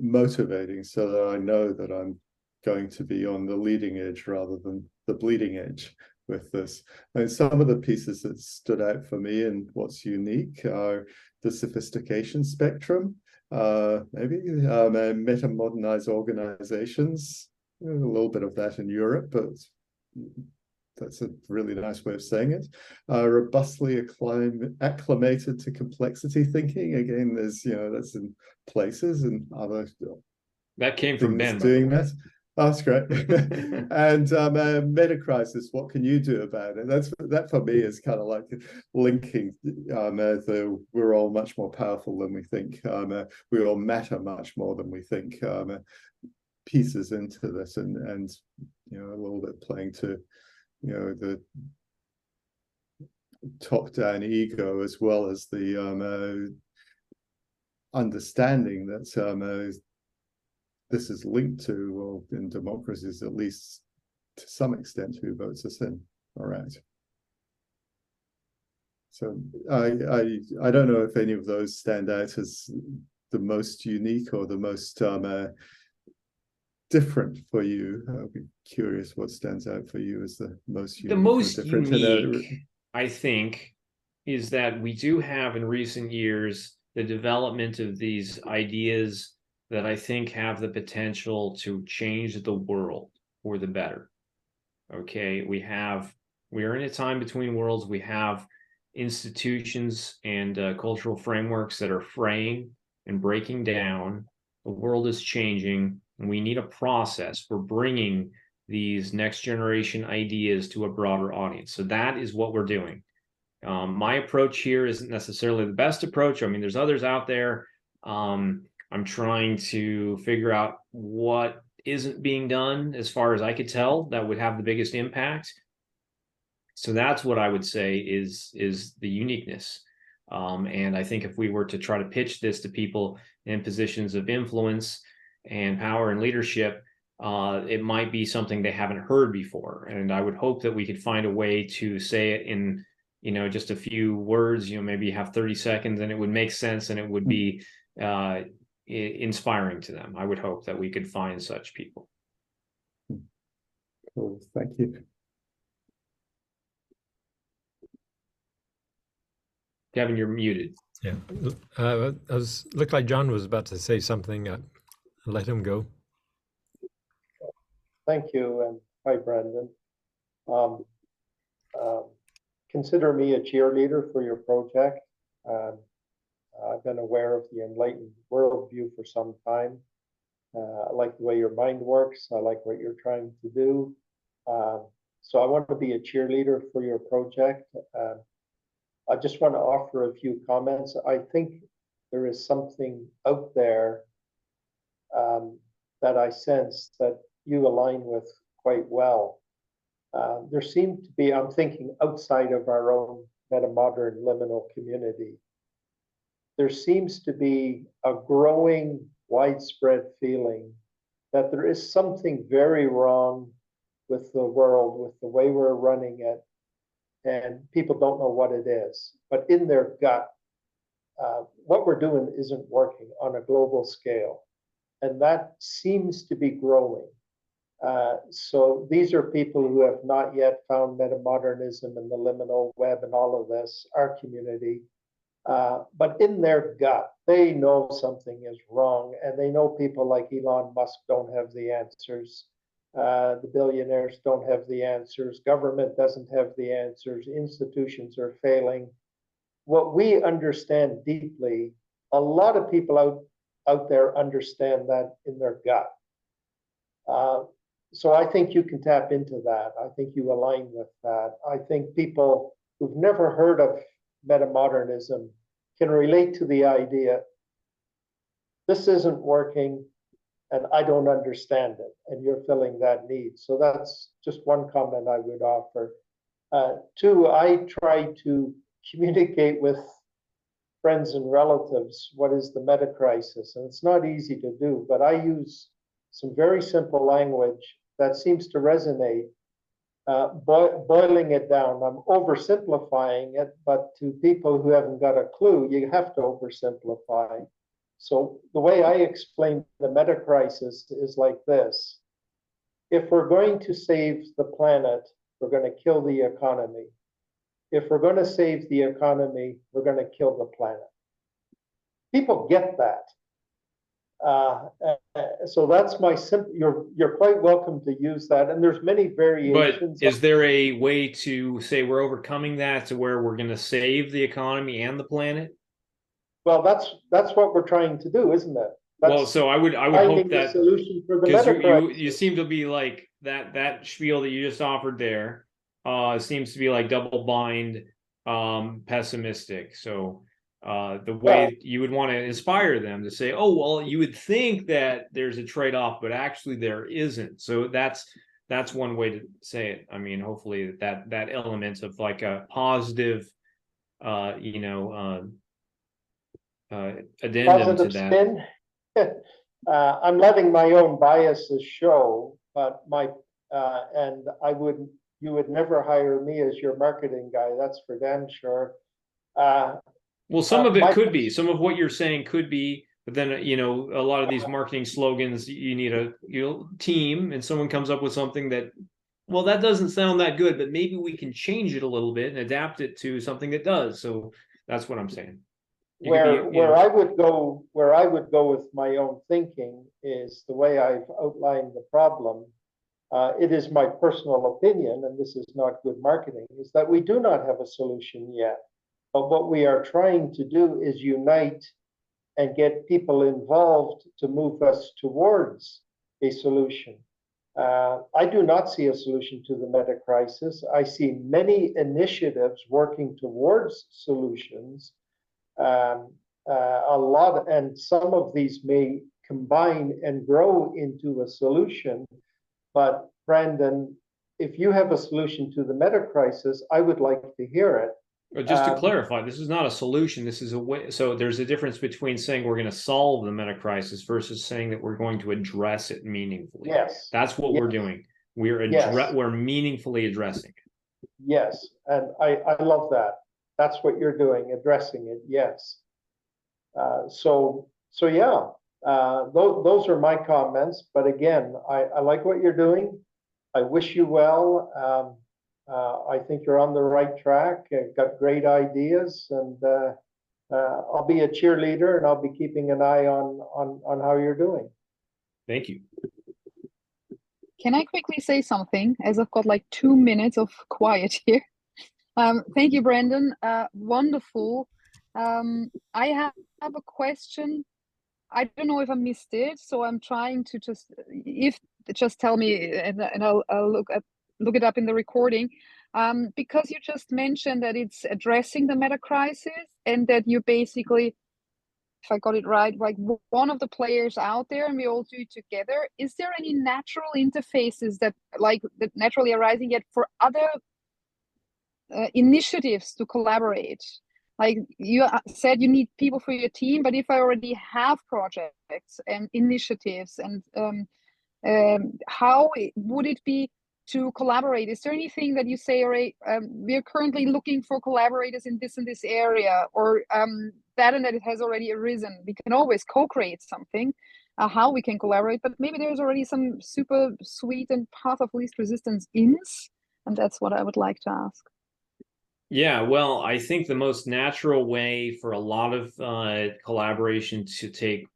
motivating, so that I know that I'm going to be on the leading edge rather than the bleeding edge with this. And some of the pieces that stood out for me and what's unique are the sophistication spectrum, maybe meta-modernized organizations. A little bit of that in Europe, but that's a really nice way of saying it. Robustly acclimated to complexity thinking. Again, there's that's in places and other. That came from Ben. Doing that. Oh, that's great. And meta crisis. What can you do about it? That for me is kind of like linking. We're all much more powerful than we think. We all matter much more than we think. Pieces into this, and a little bit playing to the top-down ego, as well as the understanding that this is linked to, well, in democracies at least to some extent, who votes us in. All right. So I don't know if any of those stand out as the most unique or the most different for you. I'll be curious what stands out for you as the most unique. The most unique, I think, is that we do have in recent years the development of these ideas that I think have the potential to change the world for the better. Okay, we are in a time between worlds. We have institutions and cultural frameworks that are fraying and breaking down. The world is changing, and we need a process for bringing these next generation ideas to a broader audience. So that is what we're doing. My approach here isn't necessarily the best approach. I mean, there's others out there. I'm trying to figure out what isn't being done, as far as I could tell, that would have the biggest impact. So that's what I would say is the uniqueness. And I think if we were to try to pitch this to people in positions of influence and power and leadership, it might be something they haven't heard before. And I would hope that we could find a way to say it in, just a few words, maybe have 30 seconds, and it would make sense, and it would be inspiring to them. I would hope that we could find such people. Cool, thank you. Kevin, you're muted. Yeah. Looked like John was about to say something. Let him go. Thank you, and hi, Brandon. Um, consider me a cheerleader for your project. I've been aware of the enlightened worldview for some time. I like the way your mind works. I like what you're trying to do. So I want to be a cheerleader for your project. I just want to offer a few comments. I think there is something out there that I sense that you align with quite well. There seems to be, I'm thinking outside of our own meta-modern liminal community, there seems to be a growing, widespread feeling that there is something very wrong with the world, with the way we're running it, and people don't know what it is. But in their gut, what we're doing isn't working on a global scale, and that seems to be growing. So these are people who have not yet found metamodernism and the liminal web and all of this, our community. But in their gut, they know something is wrong, and they know people like Elon Musk don't have the answers. The billionaires don't have the answers. Government doesn't have the answers. Institutions are failing. What we understand deeply, a lot of people out there understand that in their gut. So I think you can tap into that. I think you align with that. I think people who've never heard of metamodernism can relate to the idea, this isn't working and I don't understand it, and you're filling that need. So that's just one comment I would offer. Two, I try to communicate with friends and relatives what is the meta crisis, and it's not easy to do, but I use some very simple language that seems to resonate. Boiling it down, I'm oversimplifying it, but to people who haven't got a clue, you have to oversimplify. So the way I explain the meta crisis is like this. If we're going to save the planet, we're going to kill the economy. If we're going to save the economy, we're going to kill the planet. People get that. So that's my simple. You're quite welcome to use that, and there's many variations. But is there a way to say we're overcoming that to where we're going to save the economy and the planet? Well, that's what we're trying to do, isn't it? Well, so I would hope that solution for the because you seem to be like that spiel that you just offered there seems to be like double bind, pessimistic. So the way you would want to inspire them to say, oh, well, you would think that there's a trade-off, but actually there isn't. So that's one way to say it. I mean, hopefully that element of like a positive, addendum positive to that. Spin. I'm letting my own biases show, but you would never hire me as your marketing guy. That's for damn sure. Well, some of it could be. Some of what you're saying could be, but then a lot of these marketing slogans, you need a team, and someone comes up with something that, well, that doesn't sound that good, but maybe we can change it a little bit and adapt it to something that does. So that's what I'm saying. Where I would go with my own thinking is the way I've outlined the problem. It is my personal opinion, and this is not good marketing, is that we do not have a solution yet. But what we are trying to do is unite and get people involved to move us towards a solution. I do not see a solution to the meta crisis. I see many initiatives working towards solutions. A lot, and some of these may combine and grow into a solution. But Brandon, if you have a solution to the meta crisis, I would like to hear it. Just to clarify, this is not a solution. This is a way. So there's a difference between saying we're going to solve the meta crisis versus saying that we're going to address it meaningfully. Yes, that's what we're doing. We're meaningfully addressing it. Yes, and I love that. That's what you're doing, addressing it. Yes. So yeah. Those are my comments. But again, I like what you're doing. I wish you well. I think you're on the right track. Got great ideas, and I'll be a cheerleader, and I'll be keeping an eye on how you're doing. Thank you. Can I quickly say something, as I've got like 2 minutes of quiet here? Thank you, Brandon. Wonderful. I have a question. I don't know if I missed it, so I'm trying to just tell me, and I'll look it up in the recording. Because you just mentioned that it's addressing the meta crisis, and that you basically, if I got it right, like one of the players out there, and we all do it together. Is there any natural interfaces that naturally arising yet for other initiatives to collaborate? Like you said, you need people for your team, but if I already have projects and initiatives, and how would it be to collaborate? Is there anything that you say, all right, we are currently looking for collaborators in this and this area, or that and that it has already arisen? We can always co-create something, how we can collaborate, but maybe there's already some super sweet and path of least resistance ins, and that's what I would like to ask. Yeah, well, I think the most natural way for a lot of collaboration to take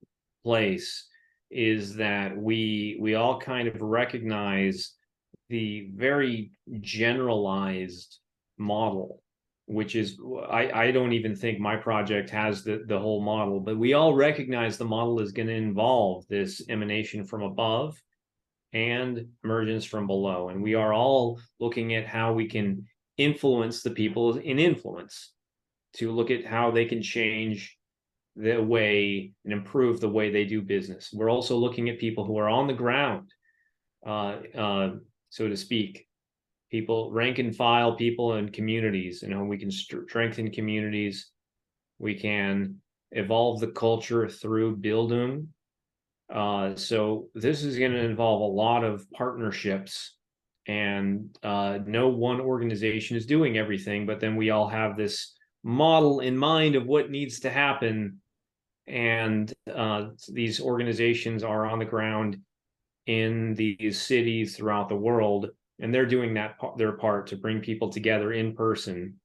place is that we all kind of recognize the very generalized model, which is, I don't even think my project has the whole model, but we all recognize the model is going to involve this emanation from above and emergence from below. And we are all looking at how we can influence the people in influence, to look at how they can change the way and improve the way they do business. We're also looking at people who are on the ground, so to speak, people, rank and file people in communities, and how we can strengthen communities. We can evolve the culture through Bildung. So this is going to involve a lot of partnerships, and no one organization is doing everything, but then we all have this model in mind of what needs to happen, and these organizations are on the ground in these cities throughout the world, and they're doing their part to bring people together in person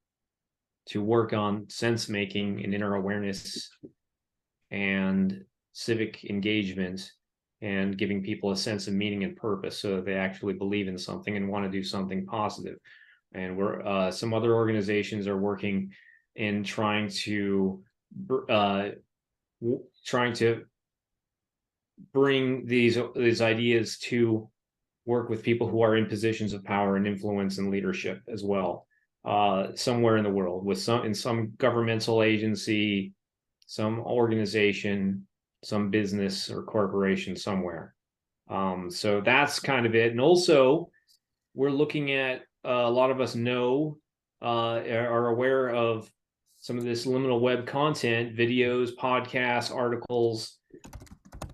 to work on sense making and inner awareness and civic engagement, and giving people a sense of meaning and purpose, so that they actually believe in something and want to do something positive. And we're some other organizations are working in trying to bring these ideas to work with people who are in positions of power and influence and leadership as well, somewhere in the world, in some governmental agency, some organization, some business or corporation somewhere. So that's kind of it. And also, we're looking at, a lot of us know, are aware of some of this liminal web content, videos, podcasts, articles,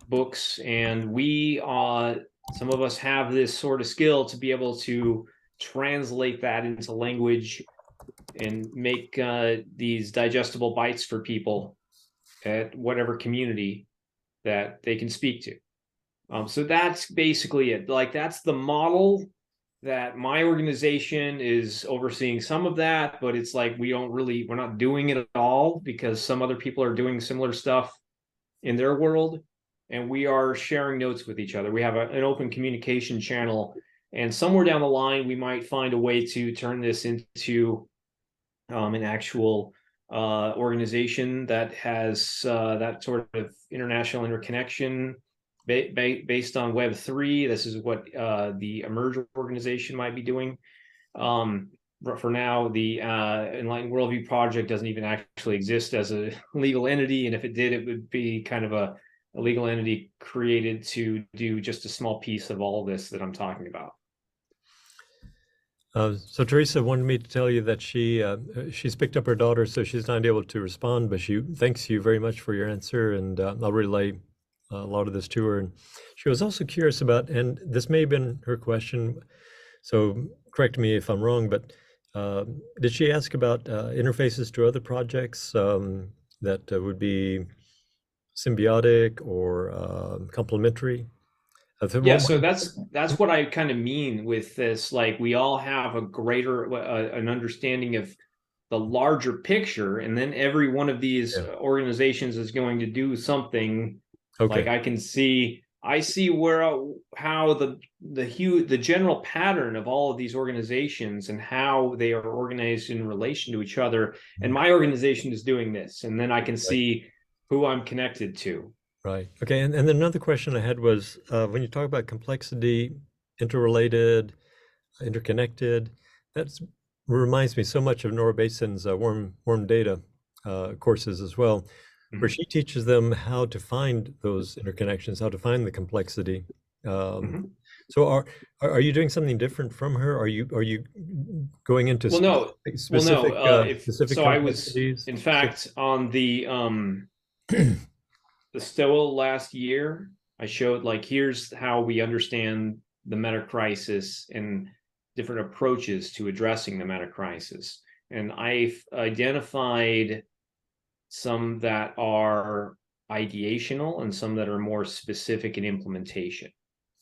books, and we, some of us have this sort of skill to be able to translate that into language and make these digestible bites for people at whatever community that they can speak to. So that's basically it. Like, that's the model that my organization is overseeing some of that, but it's like we're not doing it at all, because some other people are doing similar stuff in their world, and we are sharing notes with each other. We have an open communication channel, and somewhere down the line, we might find a way to turn this into an actual organization that has that sort of international interconnection based on Web3. This is what the Emergent organization might be doing. For now, the Enlightened Worldview Project doesn't even actually exist as a legal entity, and if it did, it would be kind of a legal entity created to do just a small piece of all this that I'm talking about. So Teresa wanted me to tell you that she's picked up her daughter, so she's not able to respond, but she thanks you very much for your answer, and I'll relay a lot of this to her. And she was also curious about, and this may have been her question, so correct me if I'm wrong, but did she ask about interfaces to other projects that would be symbiotic or complementary? Yeah, so that's what I kind of mean with this. Like, we all have a greater an understanding of the larger picture, and then every one of these organizations is going to do something. Like, I see where how the general pattern of all of these organizations and how they are organized in relation to each other, and my organization is doing this, and then I can see who I'm connected to. Right. Okay. And then another question I had was, when you talk about complexity, interrelated, interconnected, that reminds me so much of Nora Bateson's worm data courses as well, where she teaches them how to find those interconnections, how to find the complexity. So are you doing something different from her? Are you going into specific so I was, in fact, on the STOA last year, I showed, like, here's how we understand the meta crisis and different approaches to addressing the meta crisis. And I've identified some that are ideational and some that are more specific in implementation.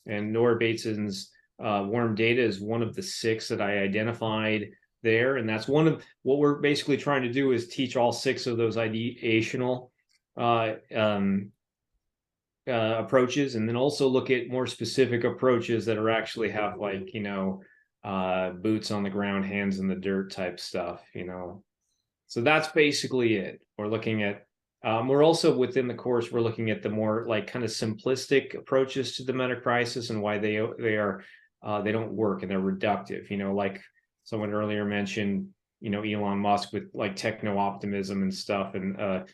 And Nora Bateson's worm data is one of the 6 that I identified there. And that's one of what we're basically trying to do, is teach all 6 of those ideational approaches, and then also look at more specific approaches that are actually have, like, boots on the ground, hands in the dirt type stuff, So that's basically it. We're looking at, we're also within the course, we're looking at the more, like, kind of simplistic approaches to the meta crisis and why they don't work and they're reductive. Like someone earlier mentioned, Elon Musk with, like, techno optimism and stuff, and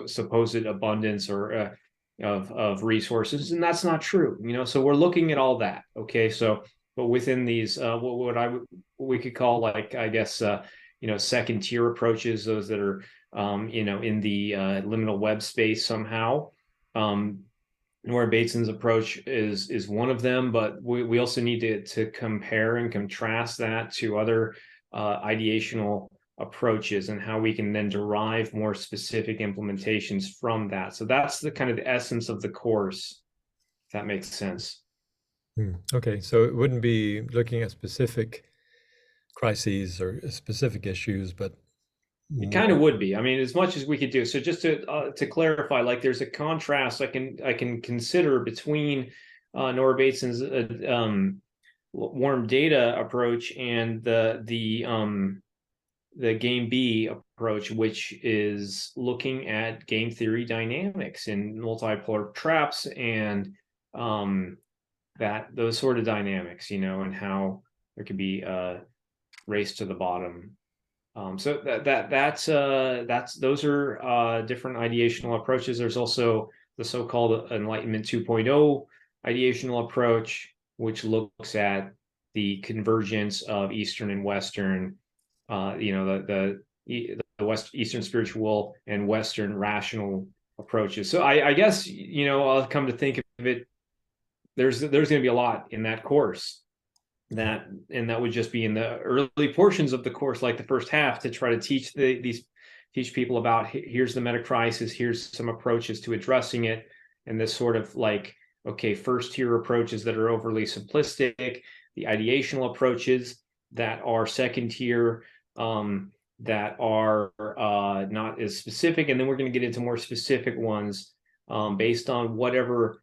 supposed abundance or of resources, and that's not true. So we're looking at all that. Okay, so but within these, what we could call, like, I guess, second tier approaches, those that are in the liminal web space somehow. Nora Bateson's approach is one of them, but we also need to compare and contrast that to other ideational approaches and how we can then derive more specific implementations from that. So that's the kind of the essence of the course, if that makes sense. Okay, so it wouldn't be looking at specific crises or specific issues, but it kind of would be. I mean, as much as we could do. So just to clarify, like, there's a contrast I can consider between Nora Bateson's worm data approach and the game B approach, which is looking at game theory dynamics and multipolar traps and those sort of dynamics, and how there could be race to the bottom. So those are different ideational approaches. There's also the so-called Enlightenment 2.0 ideational approach, which looks at the convergence of Eastern and Western, the Eastern spiritual and Western rational approaches. So I guess, I'll come to think of it, there's going to be a lot in that course, that would just be in the early portions of the course, like the first half, to try to teach teach people about, here's the meta crisis, here's some approaches to addressing it, and this sort of, like, okay, first tier approaches that are overly simplistic, the ideational approaches that are second tier, that are not as specific, and then we're going to get into more specific ones based on whatever.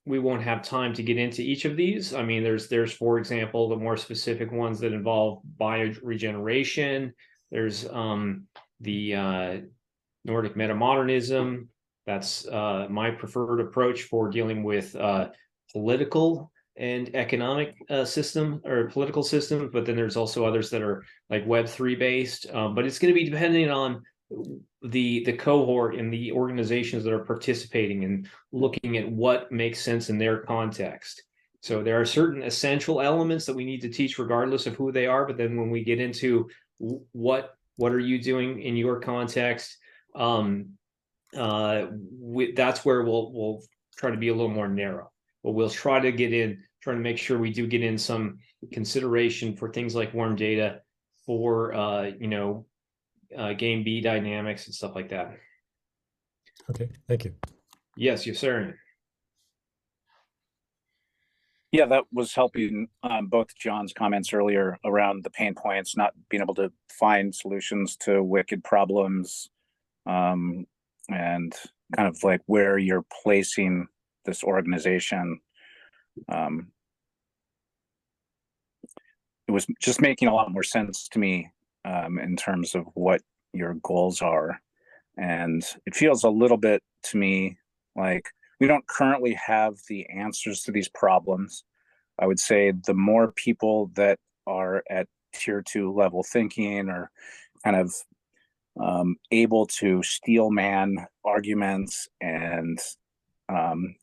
We won't have time to get into each of these. I mean, there's for example, the more specific ones that involve bioregeneration. There's the Nordic metamodernism. That's my preferred approach for dealing with political and economic political systems. But then there's also others that are, like, Web3 based. But it's going to be depending on the cohort and the organizations that are participating and looking at what makes sense in their context. So there are certain essential elements that we need to teach regardless of who they are. But then when we get into what are you doing in your context, that's where we'll try to be a little more narrow. But we'll try to make sure we do get in some consideration for things like worm data, for game B dynamics and stuff like that. Okay, thank you. Yes, sir. Yeah, that was helping both John's comments earlier around the pain points, not being able to find solutions to wicked problems, and kind of like where you're placing this organization. It was just making a lot more sense to me in terms of what your goals are. And it feels a little bit to me like we don't currently have the answers to these problems. I would say the more people that are at tier 2 level thinking or kind of able to steel man arguments and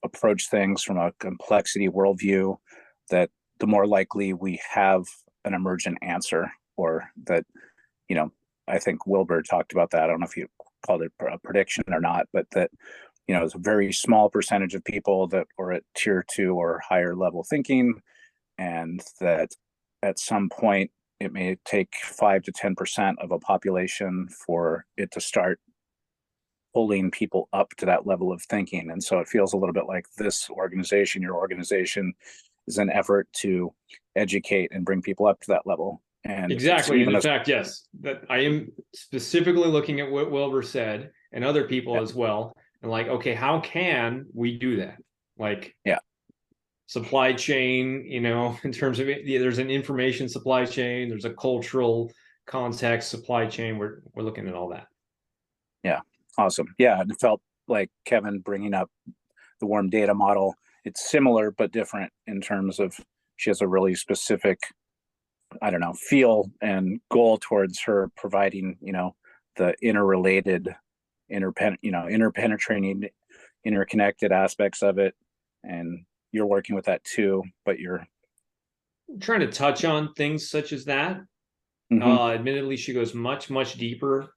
approach things from a complexity worldview, that the more likely we have an emergent answer, or that, you know, I think Wilbur talked about that. I don't know if you called it a prediction or not, but that, you know, it's a very small percentage of people that are at tier 2 or higher level thinking, and that at some point it may take 5 to 10% of a population for it to start pulling people up to that level of thinking. And so it feels a little bit like this organization, your organization, is an effort to educate and bring people up to that level. And exactly. And in fact, yes, that I am specifically looking at what Wilbur said and other people as well. And like, okay, how can we do that? Like, supply chain, you know, in terms of it, there's an information supply chain, there's a cultural context supply chain. We're looking at all that. Yeah, awesome. Yeah, and it felt like Kevin bringing up the warm data model. It's similar but different in terms of she has a really specific, I don't know, feel and goal towards her providing, you know, the interrelated, interpenetrating, interconnected aspects of it. And you're working with that too, but you're trying to touch on things such as that. Admittedly, she goes much, much deeper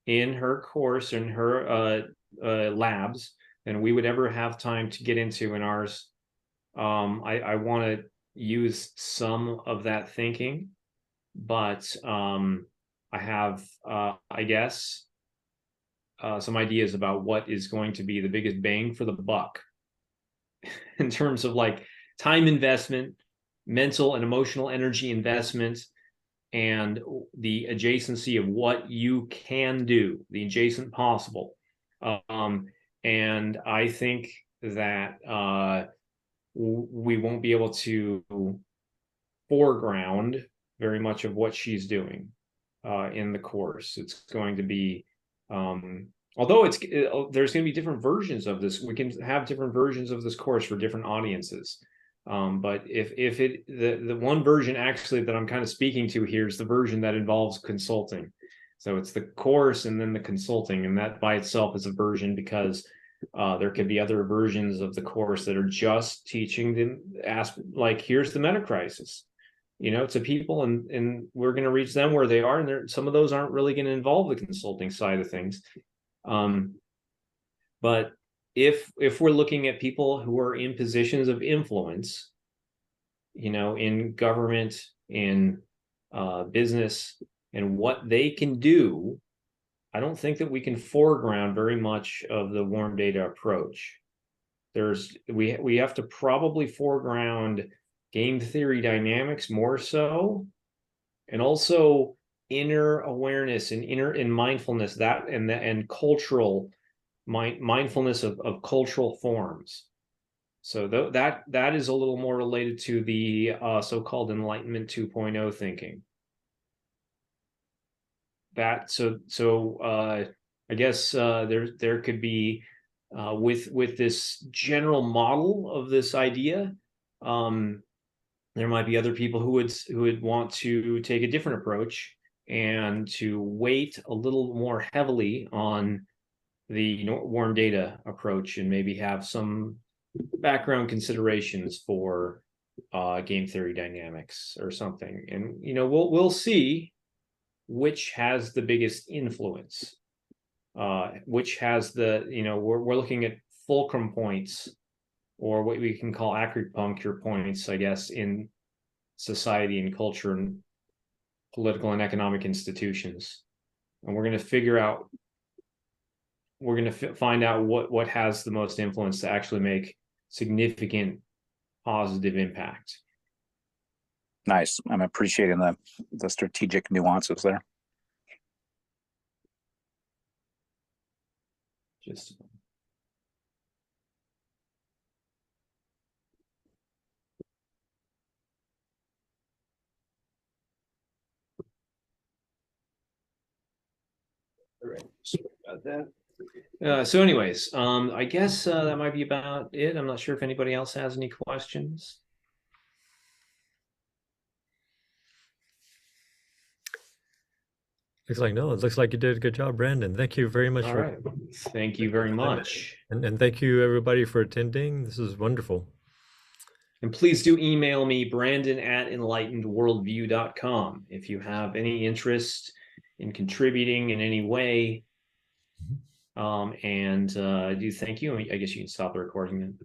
in her course and her labs than we would ever have time to get into in ours. I want to use some of that thinking, but I have, I guess, some ideas about what is going to be the biggest bang for the buck in terms of like time investment, mental and emotional energy investment, and the adjacency of what you can do, the adjacent possible. And I think that we won't be able to foreground very much of what she's doing in the course. It's going to be, although there's going to be different versions of this. We can have different versions of this course for different audiences. But if the one version actually that I'm kind of speaking to here is the version that involves consulting. So it's the course and then the consulting, and that by itself is a version, because there could be other versions of the course that are just teaching them, like, here's the meta crisis, you know, to people, and we're going to reach them where they are, and some of those aren't really going to involve the consulting side of things. But if we're looking at people who are in positions of influence, you know, in government, in business, and what they can do, I don't think that we can foreground very much of the warm data approach. We have to probably foreground game theory dynamics more so, and also inner awareness and in mindfulness, that and cultural mindfulness of cultural forms. So that is a little more related to the so-called Enlightenment 2.0 thinking. I guess there could be with this general model of this idea, there might be other people who would want to take a different approach and to weight a little more heavily on the warm data approach, and maybe have some background considerations for game theory dynamics or something. And you know, we'll see which has the biggest influence, which has the, you know, we're looking at fulcrum points, or what we can call acupuncture points, I guess, in society and culture and political and economic institutions. And we're going to figure out, find out what has the most influence to actually make significant positive impact. Nice. I'm appreciating the strategic nuances there. Just all right. Sorry about that. So anyways, I guess that might be about it. I'm not sure if anybody else has any questions. Looks like no. It looks like you did a good job, Brandon. Thank you very much All for right. Thank you very much. and thank you everybody for attending. This is wonderful. And please do email me, brandon@enlightenedworldview.com, if you have any interest in contributing in any way. And I do thank you. I guess you can stop the recording then.